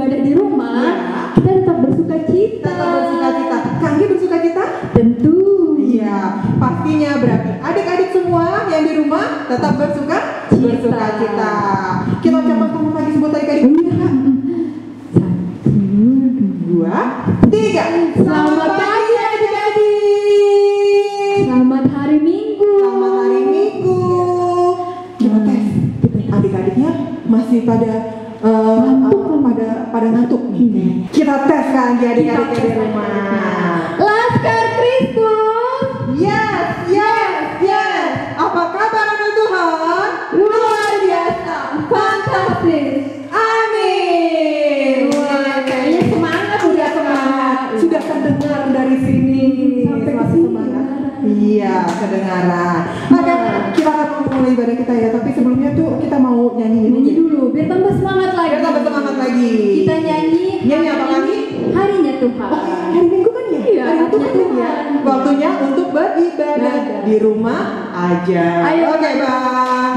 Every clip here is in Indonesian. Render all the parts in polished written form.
ibadah di rumah, kita tetap bersuka cita. Kangge bersuka cita? Tentu. Iya, pastinya berarti adik-adik semua yang di rumah tetap bersuka cita. Kita ucapkan selamat pagi sebut adik-adik. Satu, dua, 3. Selamat pagi adik-adik. Selamat hari Minggu. Selamat hari Minggu. Kita tes. Adik-adiknya masih pada pada ngantuk nih. Kita tes kan adik-adik di rumah. Laskar Kristus. Yes. Apa kabar anak Tuhan? Luar biasa, fantastis. Amin. Wah, kayaknya semangat. Sudah terdengar dari sini. Sampai ke Semakin sini. semangat. Iya, kedengaran. Oke, kita akan mulai ibadah kita ya. Tapi sebelumnya tuh kita mau nyanyi Dulu, biar tambah semangat lagi. Kita nyanyi apa lagi? Harinya Tuhan. Hari Minggu kan ya? Iya, Hari Minggu kan Tuhan. ya? Waktunya untuk beribadah di rumah aja. Ayo. Oke, Bang.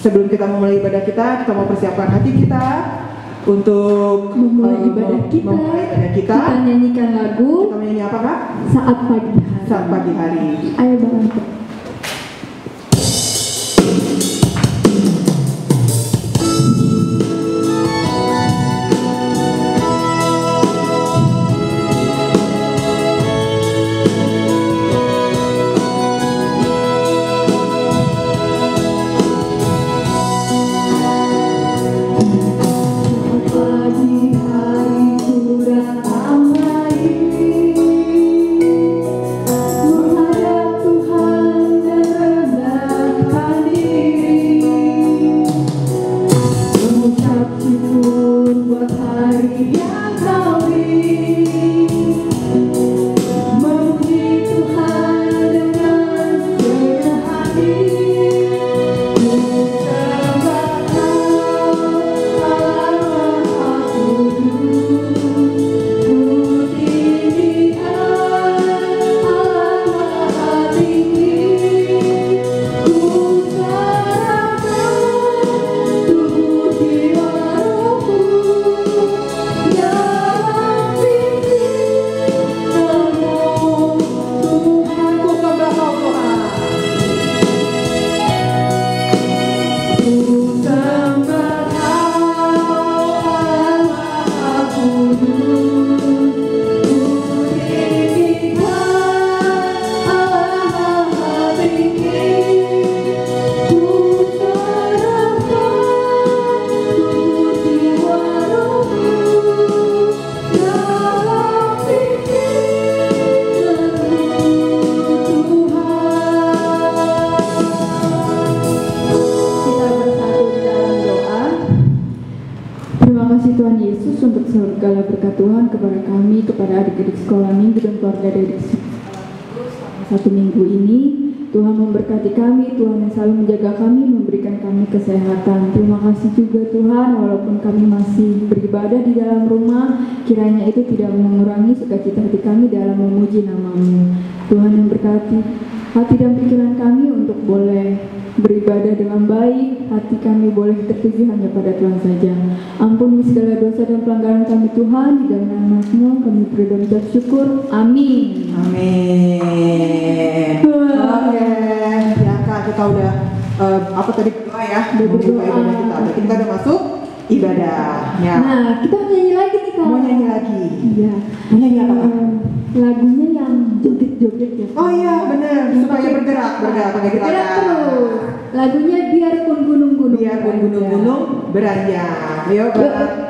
Sebelum kita memulai ibadah kita mau persiapkan hati kita untuk memulai ibadah kita. Kita nyanyikan lagu. Kita menyanyi apa, Kak? Saat pagi hari. Ayo Bang. segala berkat Tuhan kepada kami, kepada adik-adik sekolah minggu dan keluarga adik satu minggu ini. Tuhan memberkati kami, Tuhan yang selalu menjaga kami, memberikan kami kesehatan. Terima kasih juga Tuhan, walaupun kami masih beribadah di dalam rumah, kiranya itu tidak mengurangi sukacita hati kami dalam memuji nama-Mu. Tuhan yang berkati Hati dan pikiran kami untuk boleh beribadah dengan baik, hati kami boleh tertuju hanya pada Tuhan saja. Ampuni segala dosa dan pelanggaran kami Tuhan, di dalam nama-Mu kami berdoa dan bersyukur. Amin. Amin. Oke, ya Kak, kita udah berdoa ya, membuka ibadah kita. Berarti kita udah masuk ibadah. Ya. Nah, kita mau nyanyi lagi nih Kak. Mau nyanyi lagi? Iya. Mau nyanyi apa Kak? Lagunya yang joget-joget ya. Oh iya, benar. Supaya bergerak pakai bergerak terus. Lagunya biarpun gunung-gunung. Biarpun gunung-gunung beranjak. Yuk, Kak.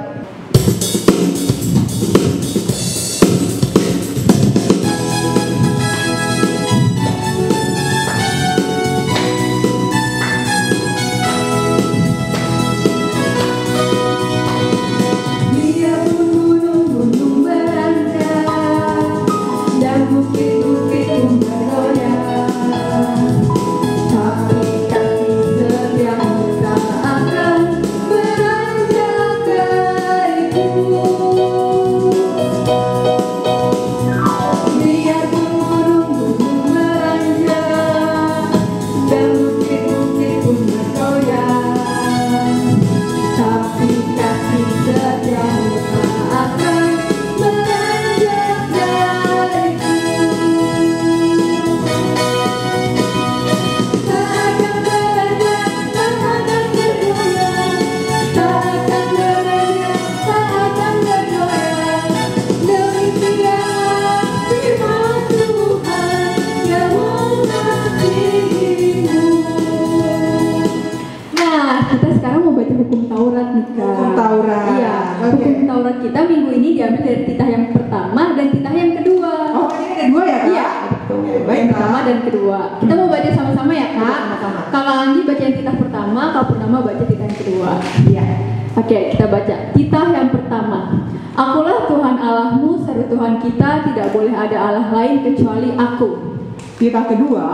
Hukum Taurat kita minggu ini diambil dari titah yang pertama dan titah yang kedua. Oh, ini ada dua ya Kak? Iya, betul. Yang pertama dan kedua. Kita mau baca sama-sama ya Kak? Sama-sama. Kakak Anggi baca yang titah pertama, Kak Purnama baca titah yang kedua. Iya. Oke, kita baca. Titah yang pertama. Akulah Tuhan Allahmu, seru Tuhan kita, tidak boleh ada Allah lain kecuali Aku. Titah kedua,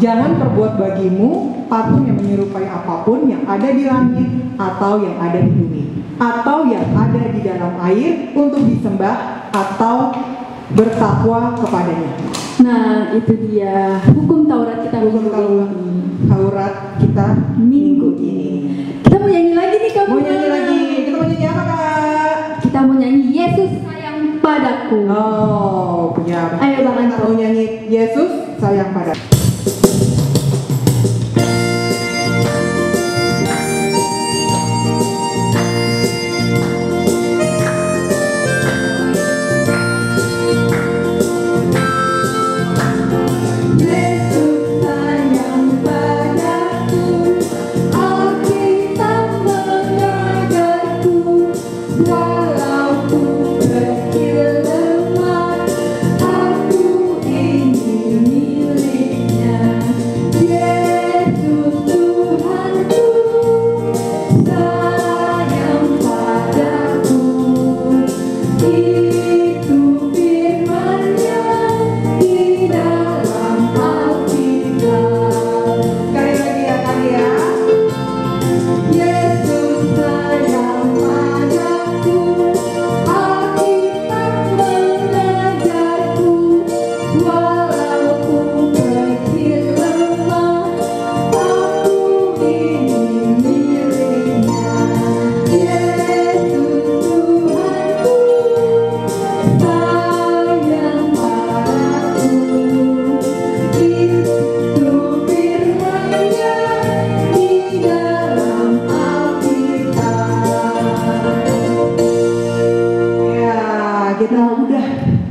jangan perbuat bagimu patung yang menyerupai apapun yang ada di langit atau yang ada di bumi atau yang ada di dalam air untuk disembah atau bertakwa kepadanya. Nah, itu dia hukum Taurat kita Taurat kita minggu ini. Kita mau nyanyi lagi nih kamu. Mau nyanyi lagi. Kita mau nyanyi apa Kak? Kita mau nyanyi Yesus sayang padaku. Oh, punya. Ayo Bang Anto. Kita mau nyanyi Yesus sayang padaku.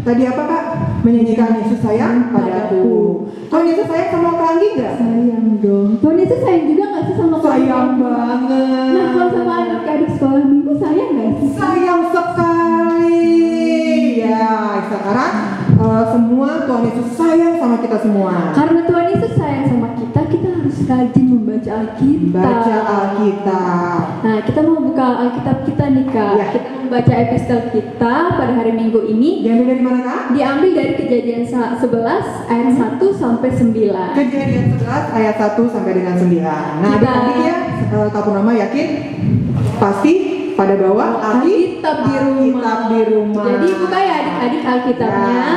Tadi apa Kak? Menyanyikan Yesus sayang padaku. Tuhan Yesus sayang sama Kak Anggi nggak? Sayang dong. Tuhan Yesus sayang juga nggak sih sama Kak? Sayang banget. Nah kalau sama adik-adik sekolah minggu sayang nggak sih? Sayang sekali. Ya sekarang semua Tuhan Yesus sayang sama kita semua. Karena Tuhan Yesus sayang sama kita, kita harus rajin membaca Alkitab. Baca Alkitab. Nah kita mau buka Alkitab kita nih Kak. Ya. Kita membaca epistel kita pada hari Minggu ini. Diambil dari mana Kak? Diambil dari Kejadian 11 ayat 1 sampai 9. Kejadian 11 ayat 1 sampai dengan 9. Nah adik-adik ya, Kak Purnama yakin pasti pada bawa Alkitab di rumah. Alkitab di rumah. Jadi buka ya adik-adik Alkitabnya. Ya.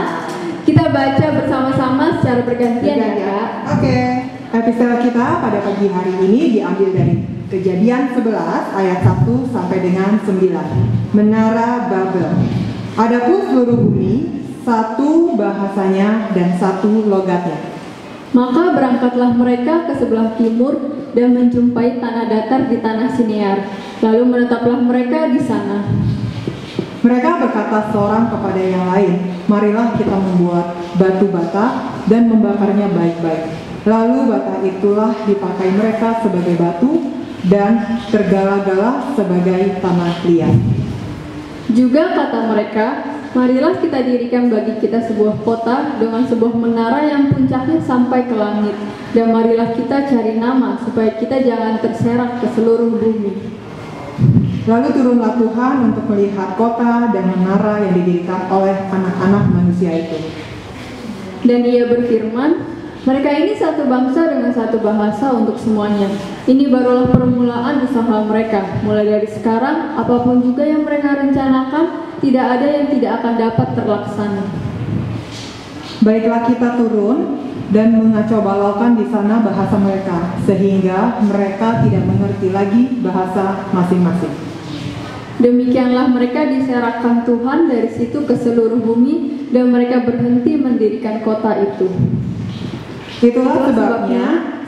Kita baca bersama-sama secara bergantian ya Kak. Oke, episode kita pada pagi hari ini diambil dari Kejadian 11 ayat 1 sampai dengan 9. Menara Babel. Adapun seluruh bumi, satu bahasanya dan satu logatnya. Maka berangkatlah mereka ke sebelah timur dan menjumpai tanah datar di tanah Sinear. Lalu menetaplah mereka di sana. Mereka berkata seorang kepada yang lain, marilah kita membuat batu bata dan membakarnya baik-baik. Lalu bata itulah dipakai mereka sebagai batu dan tergala-gala sebagai tanah liat. Juga kata mereka, marilah kita dirikan bagi kita sebuah kota dengan sebuah menara yang puncaknya sampai ke langit. Dan marilah kita cari nama supaya kita jangan terserak ke seluruh bumi. Lalu turunlah Tuhan untuk melihat kota dan menara yang didirikan oleh anak-anak manusia itu. Dan ia berfirman, mereka ini satu bangsa dengan satu bahasa untuk semuanya. Ini barulah permulaan usaha mereka. Mulai dari sekarang, apapun juga yang mereka rencanakan, tidak ada yang tidak akan dapat terlaksana. Baiklah kita turun dan mengacaubalaukan di sana bahasa mereka, sehingga mereka tidak mengerti lagi bahasa masing-masing. Demikianlah mereka diserakkan Tuhan dari situ ke seluruh bumi, dan mereka berhenti mendirikan kota itu. Itulah sebabnya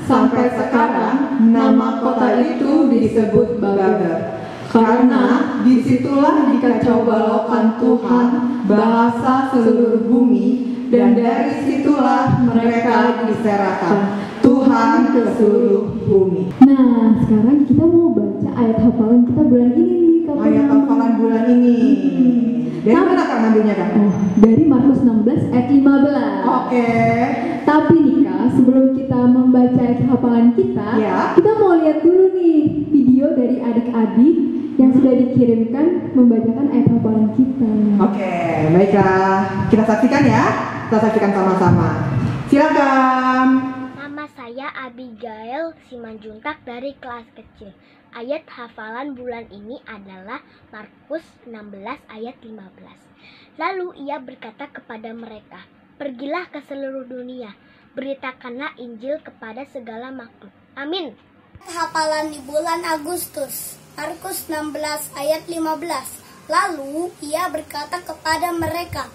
sampai sekarang nama kota itu disebut Babel, karena disitulah dikacaubalaukan Tuhan bahasa seluruh bumi, dan dari situlah mereka diserahkan Tuhan ke seluruh bumi. Nah, sekarang kita mau baca ayat hafalan kita bulan ini nih, Kak. Ayat hafalan bulan ini. Dari mana Kak ngambilnya Kak? Dari Markus 16 ayat 15. Oke. Tapi nih Kak, sebelum kita membaca ayat hafalan kita, kita mau lihat dulu nih video dari adik-adik yang sudah dikirimkan membacakan ayat hafalan kita. Oke, baiklah. Kita saksikan ya. Kita saksikan sama-sama. Silakan. Nama saya Abigail Simanjuntak dari kelas kecil. Ayat hafalan bulan ini adalah Markus 16 ayat 15. Lalu ia berkata kepada mereka, pergilah ke seluruh dunia, beritakanlah Injil kepada segala makhluk. Amin. Hafalan di bulan Agustus, Markus 16 ayat 15. Lalu ia berkata kepada mereka,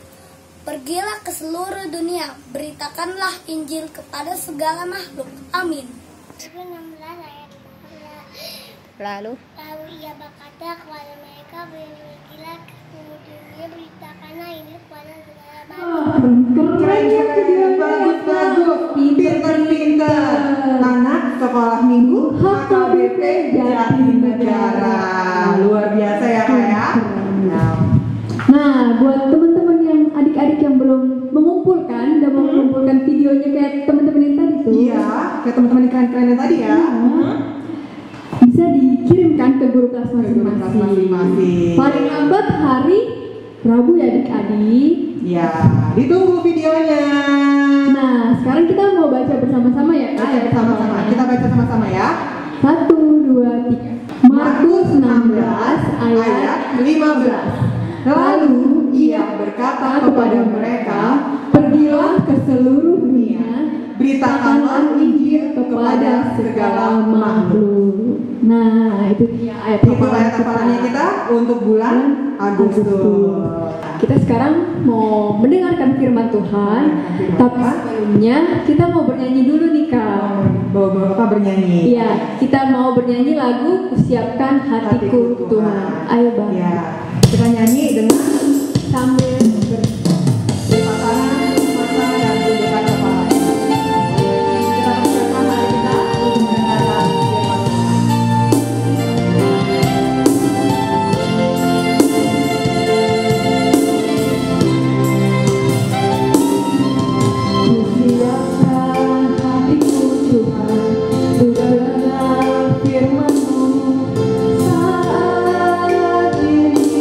pergilah ke seluruh dunia, beritakanlah Injil kepada segala makhluk. Amin. Markus 16 ayat 15. Lalu ia berkata kepada mereka, pergilah ke seluruh dunia, beritakanlah Injil kepada segala makhluk. Keren, bagus, pinter-pinter. Anak sekolah minggu HKBP Jatinegara. Luar biasa ya Kak ya. Nah, buat teman-teman yang adik-adik yang belum mengumpulkan dan mengumpulkan videonya kayak teman-teman yang tadi tuh. Iya, kayak teman-teman yang keren-keren yang tadi ya. Bisa dikirimkan ke guru kelas masing-masing. Paling lambat hari Rabu ya adik-adik. Ya, ditunggu videonya. Nah, sekarang kita mau baca bersama-sama ya Kak. Baca bersama-sama. Kita baca sama-sama ya. 1, 2, 3. Markus 16 ayat 15. Lalu ia berkata kepada mereka, pergilah ke seluruh dunia, beritakanlah Injil kepada segala makhluk. Nah, itu dia ayat hafalannya kita untuk bulan Agustus. Kita sekarang mau mendengarkan firman Tuhan, tapi sebelumnya kita mau bernyanyi dulu nih Kak. Bapak bernyanyi. Iya, kita mau bernyanyi lagu Kusiapkan Hatiku Tuhan. Ayo Bang. Ya, kita nyanyi dengan sambil berpasangan dan tundukkan kepala. Kita persiapkan hari kita untuk mendengarkan firman Tuhan. Kusiapkan hatiku Tuhan, untuk dengar firman-Mu saat ini.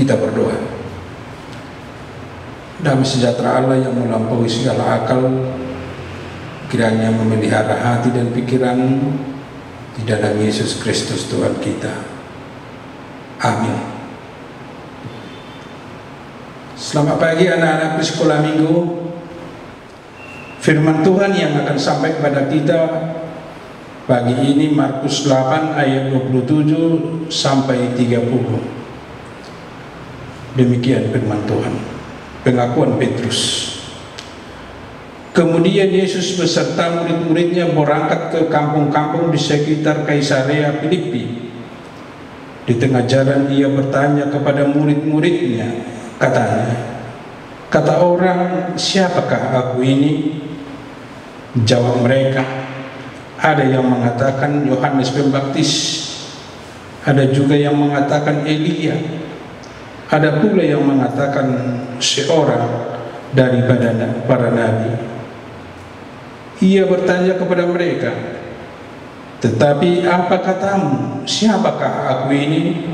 Kita berdoa. Damai sejahtera Allah yang melampaui segala akal, kiranya memelihara hati dan pikiran di dalam Yesus Kristus Tuhan kita. Amin. Selamat pagi anak-anak di sekolah minggu. Firman Tuhan yang akan sampai kepada kita pagi ini Markus 8 ayat 27 sampai 30. Demikian firman Tuhan. Pengakuan Petrus. Kemudian Yesus beserta murid-muridnya berangkat ke kampung-kampung di sekitar Kaisarea Filipi. Di tengah jalan ia bertanya kepada murid-muridnya, katanya, kata orang, siapakah aku ini? Jawab mereka, ada yang mengatakan Yohanes Pembaptis, ada juga yang mengatakan Elia, ada pula yang mengatakan seorang daripada para nabi. Ia bertanya kepada mereka, tetapi apa katamu, siapakah aku ini?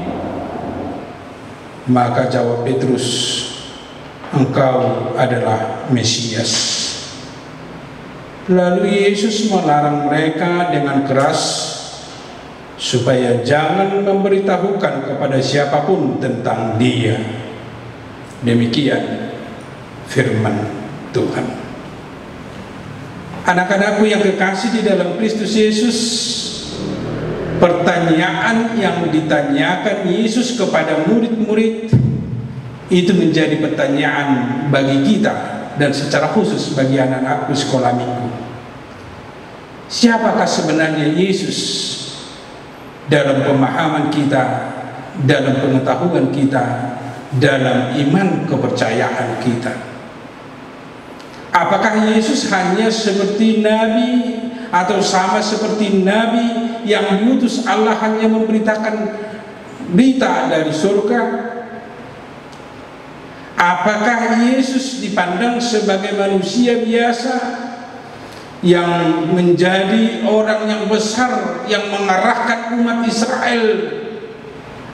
Maka jawab Petrus, engkau adalah Mesias. Lalu Yesus melarang mereka dengan keras supaya jangan memberitahukan kepada siapapun tentang Dia. Demikian firman Tuhan. Anak-anakku yang kekasih di dalam Kristus Yesus, pertanyaan yang ditanyakan Yesus kepada murid-murid itu menjadi pertanyaan bagi kita dan secara khusus bagi anak-anakku sekolah minggu. Siapakah sebenarnya Yesus dalam pemahaman kita, dalam pengetahuan kita, dalam iman kepercayaan kita? Apakah Yesus hanya seperti nabi atau sama seperti nabi yang diutus Allah hanya memberitakan berita dari surga? Apakah Yesus dipandang sebagai manusia biasa yang menjadi orang yang besar yang mengarahkan umat Israel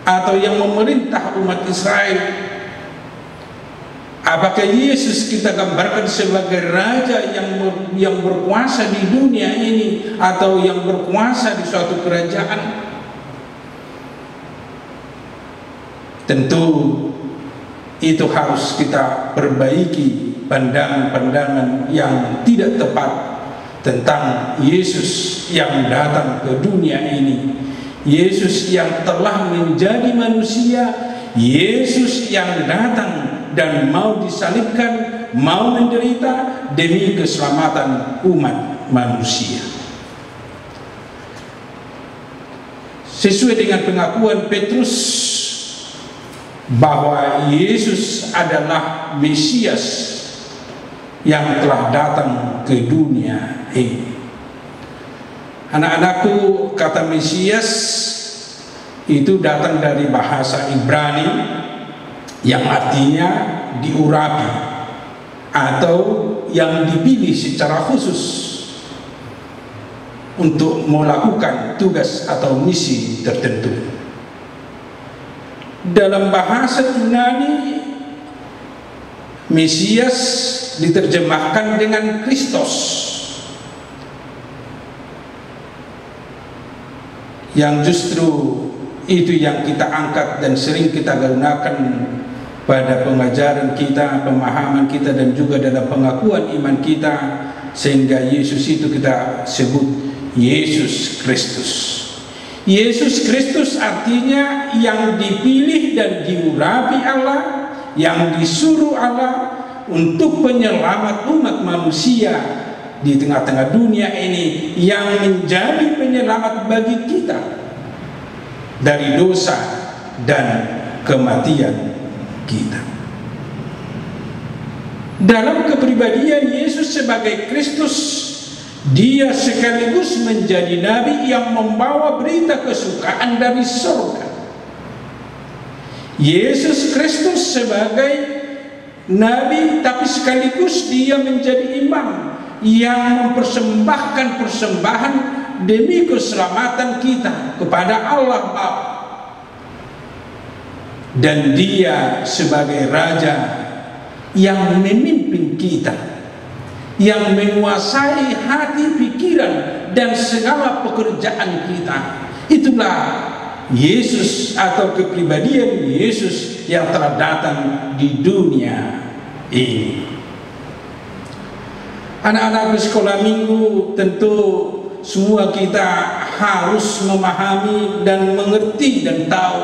atau yang memerintah umat Israel? Apakah Yesus kita gambarkan sebagai raja yang berkuasa di dunia ini atau yang berkuasa di suatu kerajaan? Tentu itu harus kita perbaiki pandangan-pandangan yang tidak tepat tentang Yesus yang datang ke dunia ini, Yesus yang telah menjadi manusia, Yesus yang datang dan mau disalibkan, mau menderita demi keselamatan umat manusia. Sesuai dengan pengakuan Petrus bahwa Yesus adalah Mesias yang telah datang ke dunia ini. Anak-anakku, kata Mesias itu datang dari bahasa Ibrani yang artinya diurapi atau yang dipilih secara khusus untuk melakukan tugas atau misi tertentu. Dalam bahasa Yunani, Mesias diterjemahkan dengan Kristus, yang justru itu yang kita angkat dan sering kita gunakan pada pengajaran kita, pemahaman kita, dan juga dalam pengakuan iman kita, sehingga Yesus itu kita sebut Yesus Kristus. Yesus Kristus artinya yang dipilih dan diurapi Allah, yang disuruh Allah untuk penyelamat umat manusia di tengah-tengah dunia ini, yang menjadi penyelamat bagi kita dari dosa dan kematian kita. Dalam kepribadian Yesus sebagai Kristus, Dia sekaligus menjadi nabi yang membawa berita kesukaan dari surga. Yesus Kristus sebagai nabi, tapi sekaligus Dia menjadi imam yang mempersembahkan persembahan demi keselamatan kita kepada Allah Bapa. dan Dia sebagai Raja yang memimpin kita, yang menguasai hati, pikiran, dan segala pekerjaan kita. Itulah Yesus atau kepribadian Yesus yang telah datang di dunia ini. Anak-anak sekolah minggu, tentu semua kita harus memahami dan mengerti dan tahu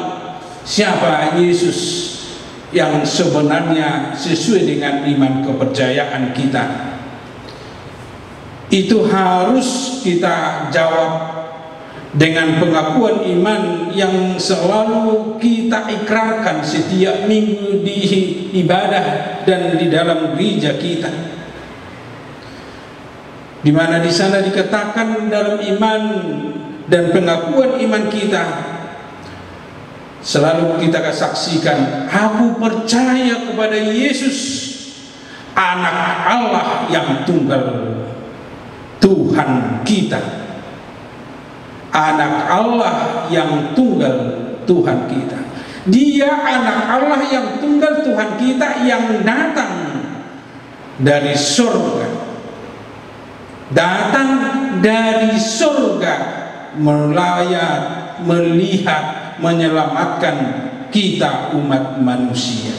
siapa Yesus yang sebenarnya sesuai dengan iman kepercayaan kita. Itu harus kita jawab dengan pengakuan iman yang selalu kita ikrarkan setiap minggu di ibadah dan di dalam gereja kita, di mana di sana dikatakan dalam iman dan pengakuan iman kita selalu kita saksikan, aku percaya kepada Yesus, anak Allah yang tunggal, Tuhan kita. Anak Allah yang tunggal, Tuhan kita. Dia anak Allah yang tunggal, Tuhan kita, yang datang dari surga. Datang dari surga, melayat, melihat, menyelamatkan kita umat manusia.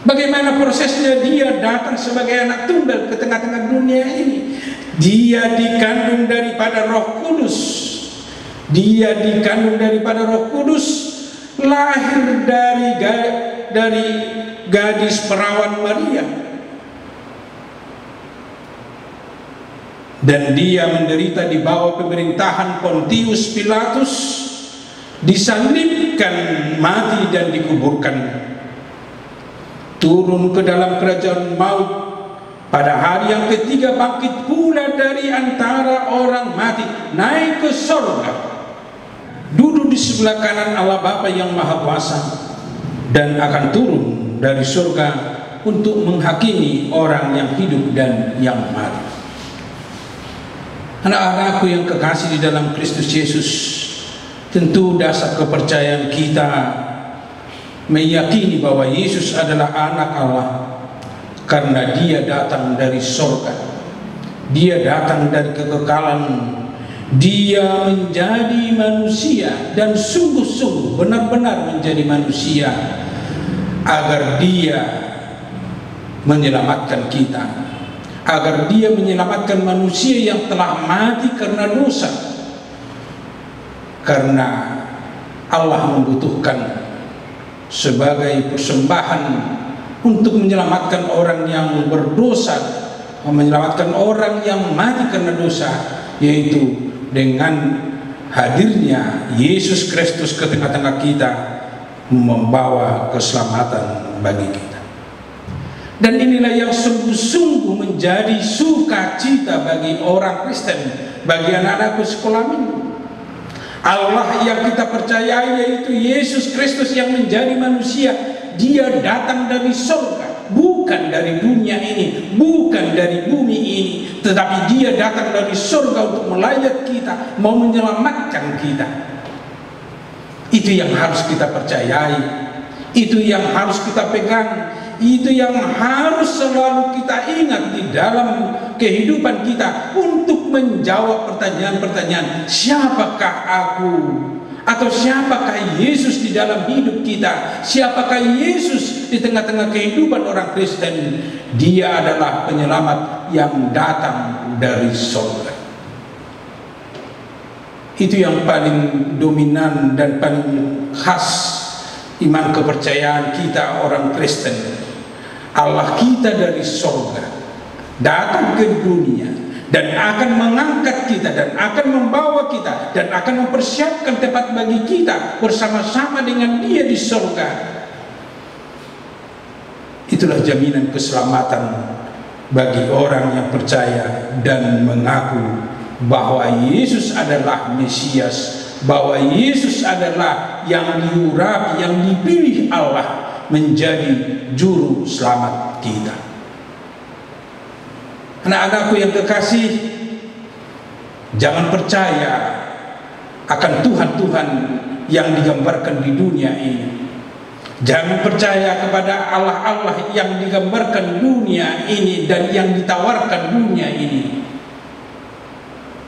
Bagaimana prosesnya Dia datang sebagai anak tunggal ke tengah-tengah dunia ini? Dia dikandung daripada Roh Kudus. Dia dikandung daripada Roh Kudus, lahir dari gadis perawan Maria. Dan Dia menderita di bawah pemerintahan Pontius Pilatus, disalibkan, mati dan dikuburkan. Turun ke dalam kerajaan maut. Pada hari yang ketiga bangkit pula dari antara orang mati, naik ke surga, duduk di sebelah kanan Allah Bapa yang Maha Kuasa, dan akan turun dari surga untuk menghakimi orang yang hidup dan yang mati. Anak-anakku yang kekasih di dalam Kristus Yesus, tentu dasar kepercayaan kita meyakini bahwa Yesus adalah anak Allah, karena Dia datang dari surga, Dia datang dari kekekalan, Dia menjadi manusia dan sungguh-sungguh benar-benar menjadi manusia agar Dia menyelamatkan kita, agar Dia menyelamatkan manusia yang telah mati karena dosa. Karena Allah membutuhkan sebagai persembahan untuk menyelamatkan orang yang berdosa, menyelamatkan orang yang mati karena dosa, yaitu dengan hadirnya Yesus Kristus ke tengah-tengah kita, membawa keselamatan bagi kita. Dan inilah yang sungguh-sungguh menjadi sukacita bagi orang Kristen, bagi anak-anakku sekolah minggu. Allah yang kita percayai, yaitu Yesus Kristus yang menjadi manusia, Dia datang dari surga, bukan dari dunia ini, bukan dari bumi ini, tetapi Dia datang dari surga untuk melayat kita, mau menyelamatkan kita. Itu yang harus kita percayai, itu yang harus kita pegang, itu yang harus selalu kita ingat di dalam kehidupan kita untuk menjawab pertanyaan-pertanyaan, siapakah aku? Atau siapakah Yesus di dalam hidup kita? Siapakah Yesus di tengah-tengah kehidupan orang Kristen? Dia adalah penyelamat yang datang dari surga. Itu yang paling dominan dan paling khas iman kepercayaan kita orang Kristen. Allah kita dari surga datang ke dunia dan akan mengangkat kita dan akan membawa kita dan akan mempersiapkan tempat bagi kita bersama-sama dengan Dia di surga. Itulah jaminan keselamatan bagi orang yang percaya dan mengaku bahwa Yesus adalah Mesias, bahwa Yesus adalah yang diurapi, yang dipilih Allah menjadi juru selamat kita. Anak-anakku yang kekasih, jangan percaya akan Tuhan-Tuhan yang digambarkan di dunia ini. Jangan percaya kepada Allah-Allah yang digambarkan dunia ini dan yang ditawarkan dunia ini.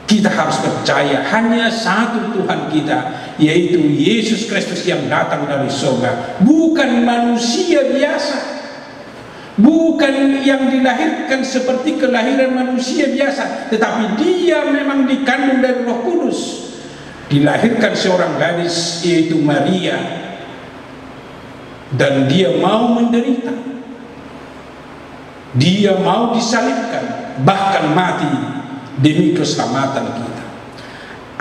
Kita harus percaya hanya satu Tuhan kita, yaitu Yesus Kristus yang datang dari surga. Bukan manusia biasa, bukan yang dilahirkan seperti kelahiran manusia biasa, tetapi dia memang dikandung dari Roh Kudus. Dilahirkan seorang gadis, yaitu Maria, dan dia mau menderita, dia mau disalibkan, bahkan mati demi keselamatan kita.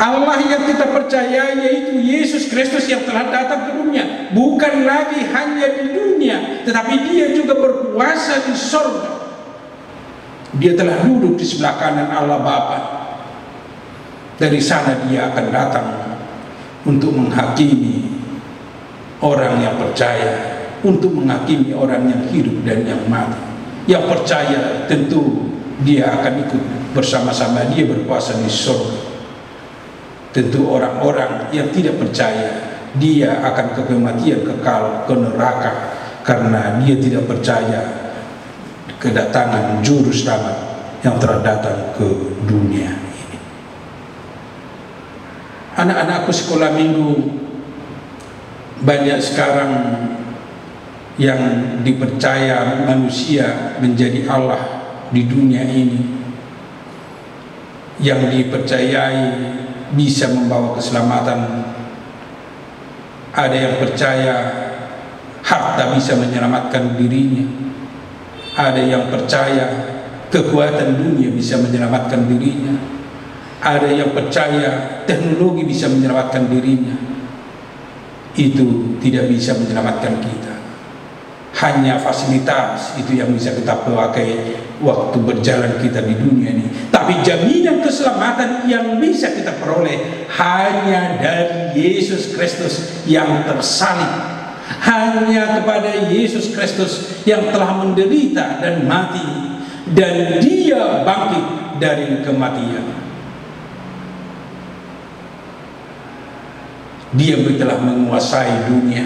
Allah yang kita percaya yaitu Yesus Kristus yang telah datang ke dunia, bukan lagi hanya di dunia, tetapi dia juga berkuasa di surga. Dia telah duduk di sebelah kanan Allah Bapa. Dari sana dia akan datang untuk menghakimi orang yang percaya, untuk menghakimi orang yang hidup dan yang mati. Yang percaya tentu dia akan ikut bersama-sama dia berkuasa di surga. Tentu orang-orang yang tidak percaya, dia akan ke kematian kekal, ke neraka, karena dia tidak percaya kedatangan juru selamat yang telah datang ke dunia ini. Anak-anakku sekolah minggu, banyak sekarang yang dipercaya manusia menjadi Allah di dunia ini, yang dipercayai bisa membawa keselamatan. Ada yang percaya harta bisa menyelamatkan dirinya, ada yang percaya kekuatan dunia bisa menyelamatkan dirinya, ada yang percaya teknologi bisa menyelamatkan dirinya. Itu tidak bisa menyelamatkan kita. Hanya fasilitas itu yang bisa kita pakai waktu berjalan kita di dunia ini. Tapi jaminan keselamatan yang bisa kita peroleh hanya dari Yesus Kristus yang tersalib. Hanya kepada Yesus Kristus yang telah menderita dan mati, dan dia bangkit dari kematian. Dia telah menguasai dunia.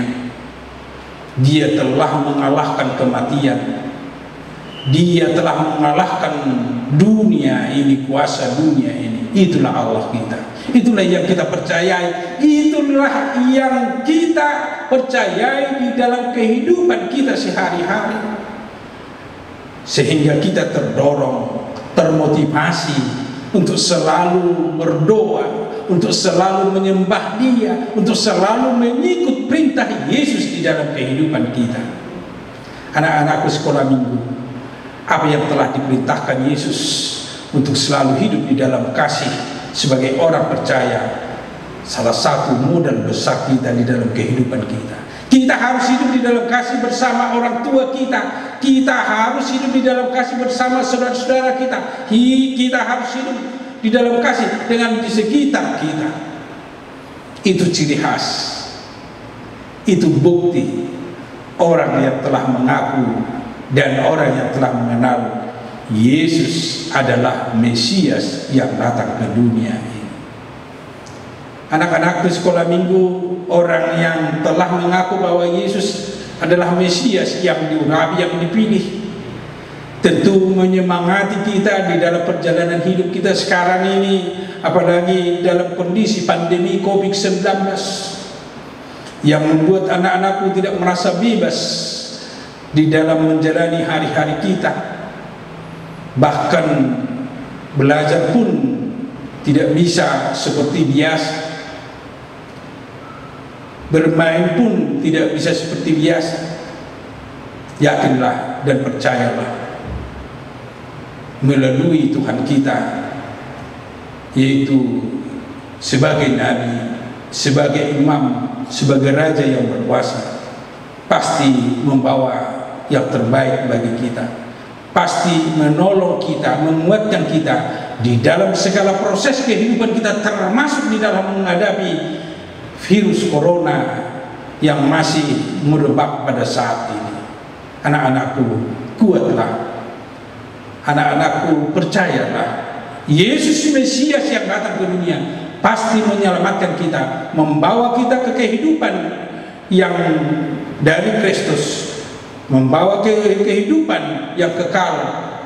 Dia telah mengalahkan kematian. Dia telah mengalahkan dunia ini, kuasa dunia ini. Itulah Allah kita. Itulah yang kita percayai. Itulah yang kita percayai di dalam kehidupan kita sehari-hari. Sehingga kita terdorong, termotivasi untuk selalu berdoa, untuk selalu menyembah dia, untuk selalu mengikut perintah Yesus di dalam kehidupan kita. Anak-anakku sekolah minggu, apa yang telah diperintahkan Yesus untuk selalu hidup di dalam kasih sebagai orang percaya, salah satu modal besar kita di dalam kehidupan kita. Kita harus hidup di dalam kasih bersama orang tua kita. Kita harus hidup di dalam kasih bersama saudara-saudara kita. Kita harus hidup di dalam kasih dengan di sekitar kita. Itu ciri khas, itu bukti orang yang telah mengaku dan orang yang telah mengenal Yesus adalah Mesias yang datang ke dunia ini. Anak-anak di sekolah minggu, orang yang telah mengaku bahwa Yesus adalah Mesias yang diurapi, yang dipilih, tentu menyemangati kita di dalam perjalanan hidup kita sekarang ini, apalagi dalam kondisi pandemi COVID-19 yang membuat anak-anakku tidak merasa bebas di dalam menjalani hari-hari kita. Bahkan belajar pun tidak bisa seperti biasa, bermain pun tidak bisa seperti biasa. Yakinlah dan percayalah, melalui Tuhan kita, yaitu sebagai nabi, sebagai imam, sebagai raja yang berkuasa, pasti membawa yang terbaik bagi kita, pasti menolong kita, menguatkan kita di dalam segala proses kehidupan kita, termasuk di dalam menghadapi virus corona yang masih merebak pada saat ini. Anak-anakku, kuatlah. Anak-anakku, percayalah, Yesus Mesias yang datang ke dunia pasti menyelamatkan kita, membawa kita ke kehidupan yang dari Kristus, membawa kehidupan yang kekal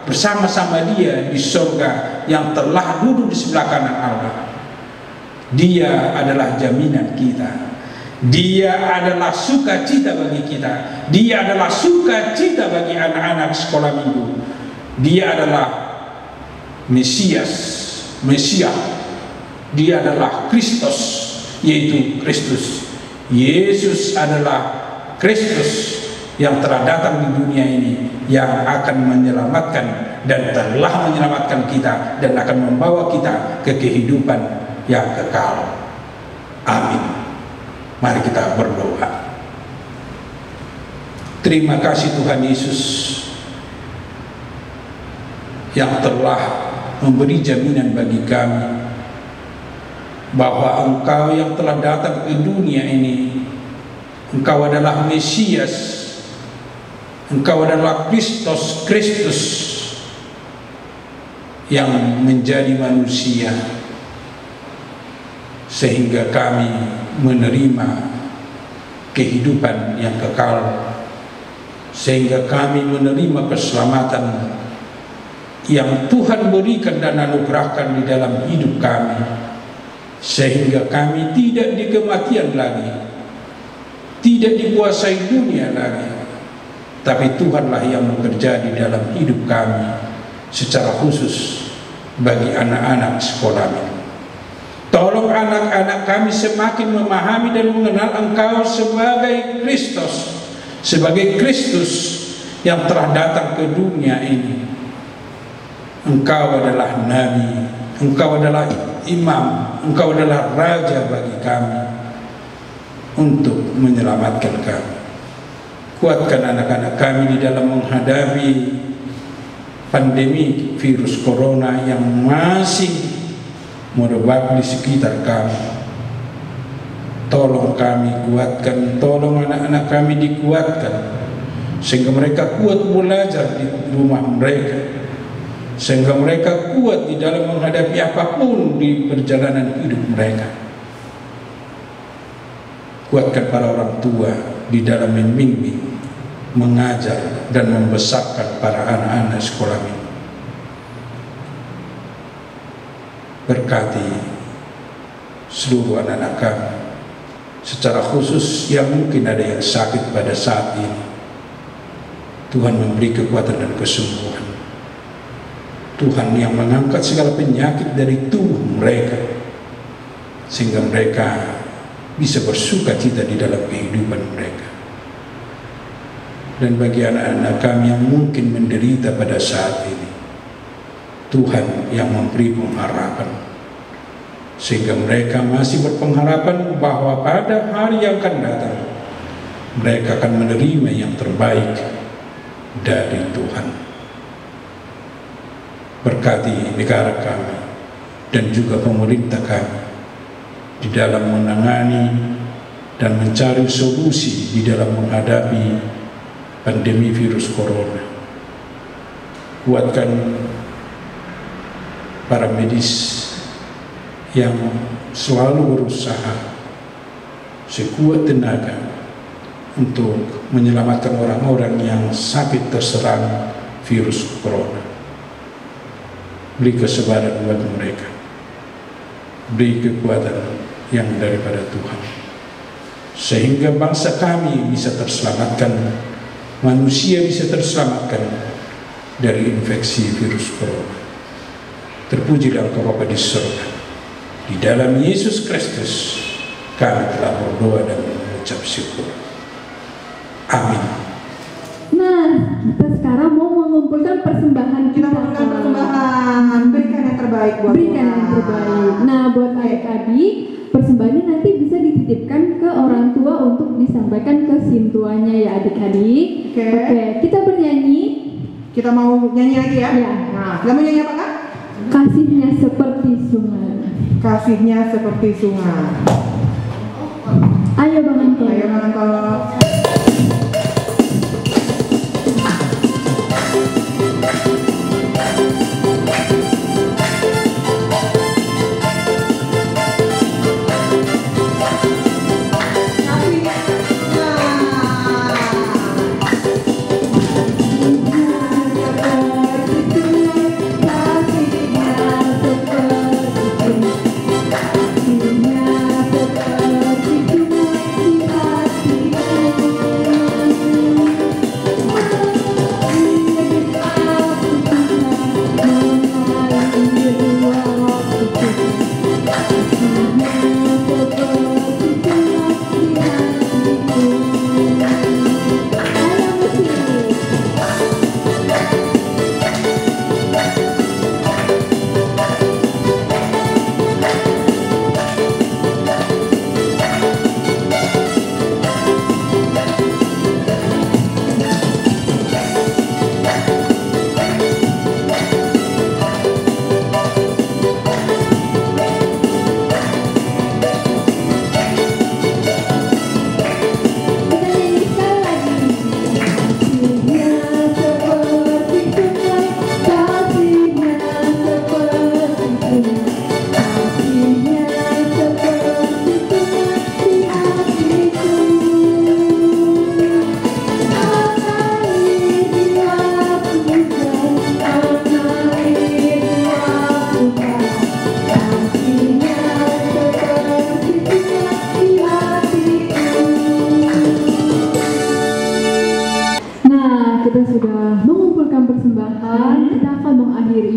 bersama-sama Dia di surga yang telah duduk di sebelah kanan Allah. Dia adalah jaminan kita. Dia adalah sukacita bagi kita. Dia adalah sukacita bagi anak-anak sekolah minggu. Dia adalah Mesias. Dia adalah Kristus, yaitu Kristus. Yesus adalah Kristus yang telah datang di dunia ini, yang akan menyelamatkan dan telah menyelamatkan kita dan akan membawa kita ke kehidupan yang kekal. Amin. Mari kita berdoa. Terima kasih Tuhan Yesus yang telah memberi jaminan bagi kami bahwa Engkau yang telah datang ke dunia ini, Engkau adalah Mesias, Engkau adalah Kristus yang menjadi manusia, sehingga kami menerima kehidupan yang kekal, sehingga kami menerima keselamatan yang Tuhan berikan dan anugerahkan di dalam hidup kami, sehingga kami tidak di kematian lagi, tidak dikuasai dunia lagi, tapi Tuhanlah yang bekerja di dalam hidup kami, secara khusus bagi anak-anak sekolah minggu. Tolong anak-anak kami semakin memahami dan mengenal Engkau sebagai Kristus yang telah datang ke dunia ini. Engkau adalah Nabi, Engkau adalah Imam, Engkau adalah Raja bagi kami untuk menyelamatkan kami. Kuatkan anak-anak kami di dalam menghadapi pandemi virus corona yang masih merebak di sekitar kami. Tolong kami kuatkan, tolong anak-anak kami dikuatkan, sehingga mereka kuat belajar di rumah mereka, sehingga mereka kuat di dalam menghadapi apapun di perjalanan hidup mereka. Kuatkan para orang tua di dalam membimbing, mengajar, dan membesarkan para anak-anak sekolah minggu. Berkati seluruh anak-anak kami, secara khusus yang mungkin ada yang sakit pada saat ini. Tuhan memberi kekuatan dan kesembuhan. Tuhan yang mengangkat segala penyakit dari tubuh mereka, sehingga mereka bisa bersuka cita di dalam kehidupan mereka. Dan bagi anak-anak kami yang mungkin menderita pada saat ini, Tuhan yang memberi pengharapan, sehingga mereka masih berpengharapan bahwa pada hari yang akan datang mereka akan menerima yang terbaik dari Tuhan. Berkati negara kami dan juga pemerintah kami di dalam menangani dan mencari solusi di dalam menghadapi pandemi virus corona. Kuatkan para medis yang selalu berusaha sekuat tenaga untuk menyelamatkan orang-orang yang sakit terserang virus corona. Beri kesabaran buat mereka, beri kekuatan yang daripada Tuhan, sehingga bangsa kami bisa terselamatkan, manusia bisa terselamatkan dari infeksi virus corona. Terpujilah Engkau Bapa di surga. Di dalam Yesus Kristus kami telah berdoa dan mengucap syukur. Amin. Nah, kita sekarang mau mengumpulkan persembahan Kita memberikan persembahan, berikan yang terbaik buat Berikan yang Tuhan. terbaik. Nah, buat adik-adik, persembahannya nanti bisa dititipkan ke orang tua untuk disampaikan ke sintuanya ya adik-adik. Oke. Kita bernyanyi. Kita mau nyanyi lagi ya? Ya. Nah, kita mau nyanyi apa Kak? Kasihnya seperti sungai. Kasihnya seperti sungai. Ayo Bang Anton. Ayo Bang Anton.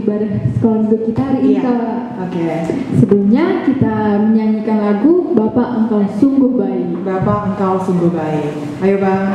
ibadah sekolah minggu kita hari ini, Iya. Kak. Oke. Sebelumnya kita menyanyikan lagu Bapak Engkau Sungguh Baik. Bapak Engkau sungguh baik. Ayo Bang.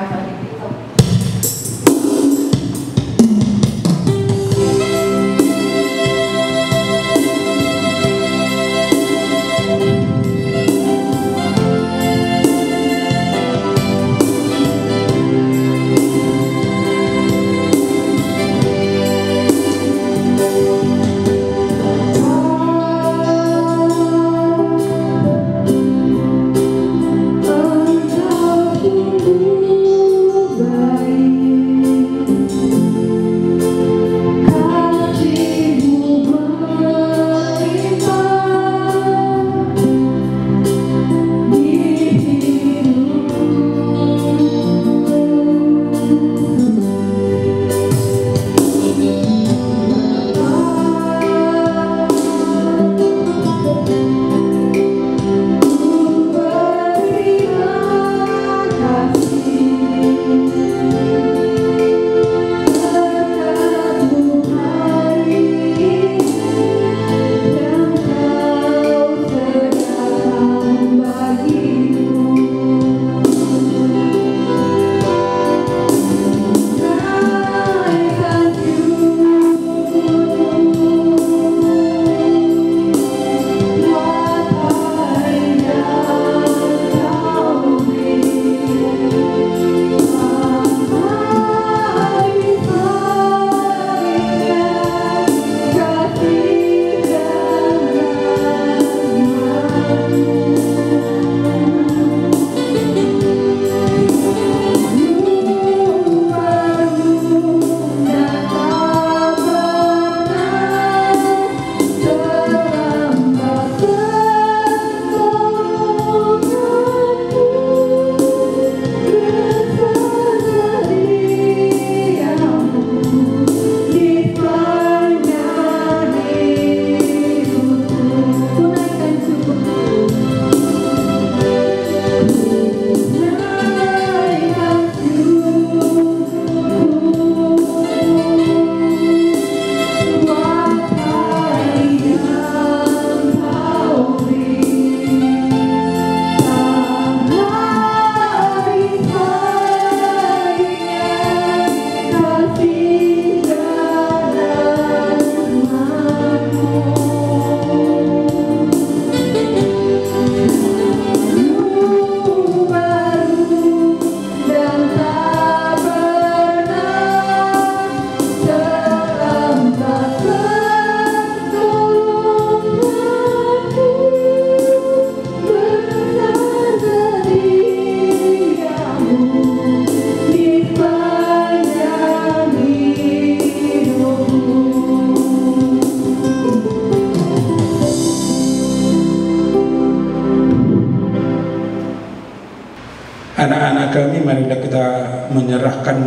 Anak-anak kami, marilah kita menyerahkan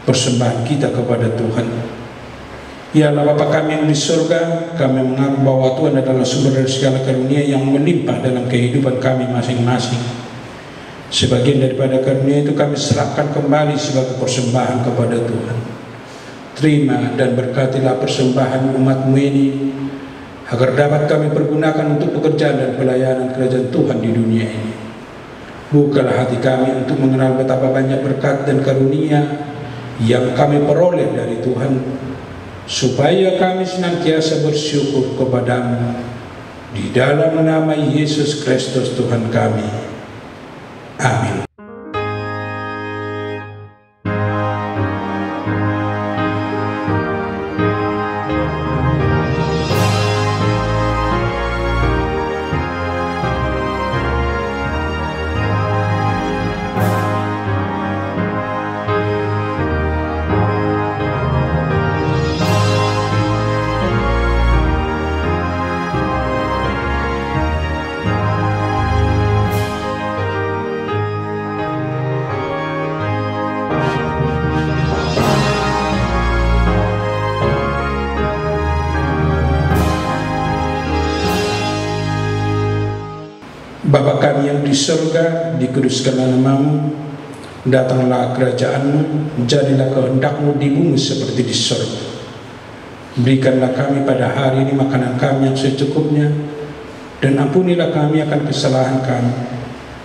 persembahan kita kepada Tuhan. Ya Allah Bapa kami yang di surga, kami mengaku bahwa Tuhan adalah sumber dari segala karunia yang melimpah dalam kehidupan kami masing-masing. Sebagian daripada karunia itu kami serahkan kembali sebagai persembahan kepada Tuhan. Terima dan berkatilah persembahan umat-Mu ini, agar dapat kami pergunakan untuk pekerjaan dan pelayanan kerajaan Tuhan di dunia ini. Bukalah hati kami untuk mengenal betapa banyak berkat dan karunia yang kami peroleh dari Tuhan, supaya kami senantiasa bersyukur kepadamu. Di dalam nama Yesus Kristus Tuhan kami. Amin. Bapa kami yang di surga, dikuduskanlah nama-Mu, datanglah kerajaan-Mu, jadilah kehendak-Mu di bumi seperti di surga. Berikanlah kami pada hari ini makanan kami yang secukupnya, dan ampunilah kami akan kesalahan kami,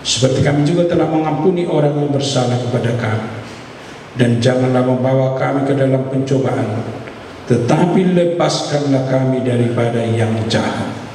seperti kami juga telah mengampuni orang yang bersalah kepada kami. Dan janganlah membawa kami ke dalam pencobaan, tetapi lepaskanlah kami daripada yang jahat.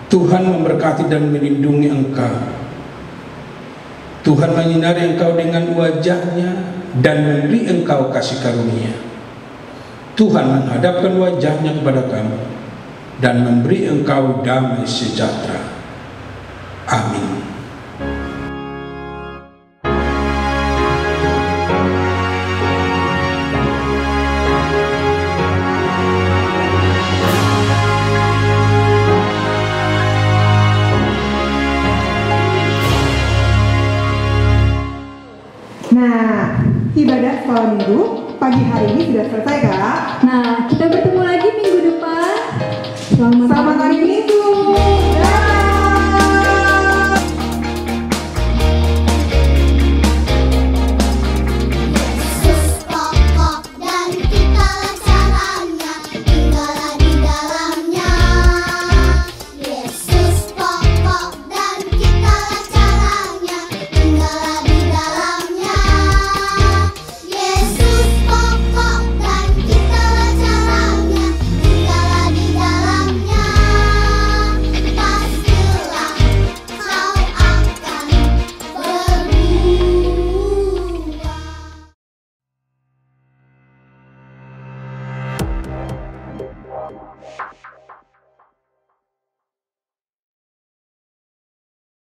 Tuhan memberkati dan melindungi engkau. Tuhan menyinari engkau dengan wajah-Nya dan memberi engkau kasih karunia. Tuhan menghadapkan wajah-Nya kepada kamu dan memberi engkau damai sejahtera. Amin. Nah, ibadah sekolah minggu pagi hari ini sudah selesai, Kak. Nah, kita bertemu lagi minggu depan. Selamat hari Minggu.